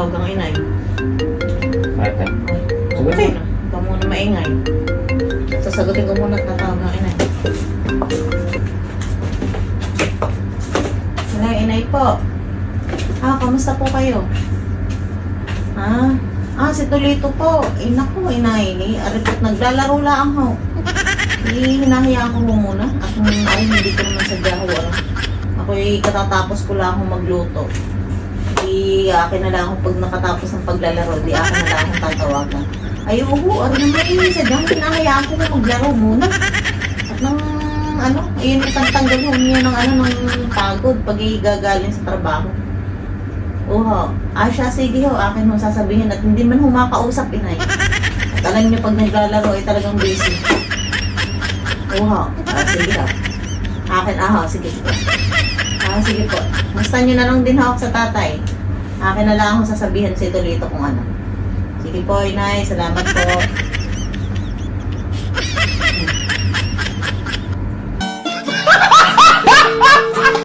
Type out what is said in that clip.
tatawag ang inay. Ate. Huwag muna. Huwag muna maingay. Sasagutin ko muna at tatawag ang inay. Hello, inay po. Kamusta po kayo? Si Tolito po. Naku, inay. Aripot, naglalaro lang ho. Hinahayaan ko muna. At hindi ko naman sadya ho. Ako'y katatapos ko lang akong magluto. Akin na lang akong pag nakatapos ng paglalaro. Akin na lang akong tatawagan. Naman sadyang hinahayaan ko na maglaro muna. At ayun itangtanggal ho niya ng pagod pag igagaling sa trabaho. Siya, sige ho, akin ho sasabihin at hindi man humakausap, inay. At alam niyo pag naglalaro ay talagang busy. Sige ho. Akin, sige. Sige po. Musta niyo na lang din ho sa tatay. Akin na lang akong sasabihin si Tolito kung ano. Sige po, inay. Salamat po.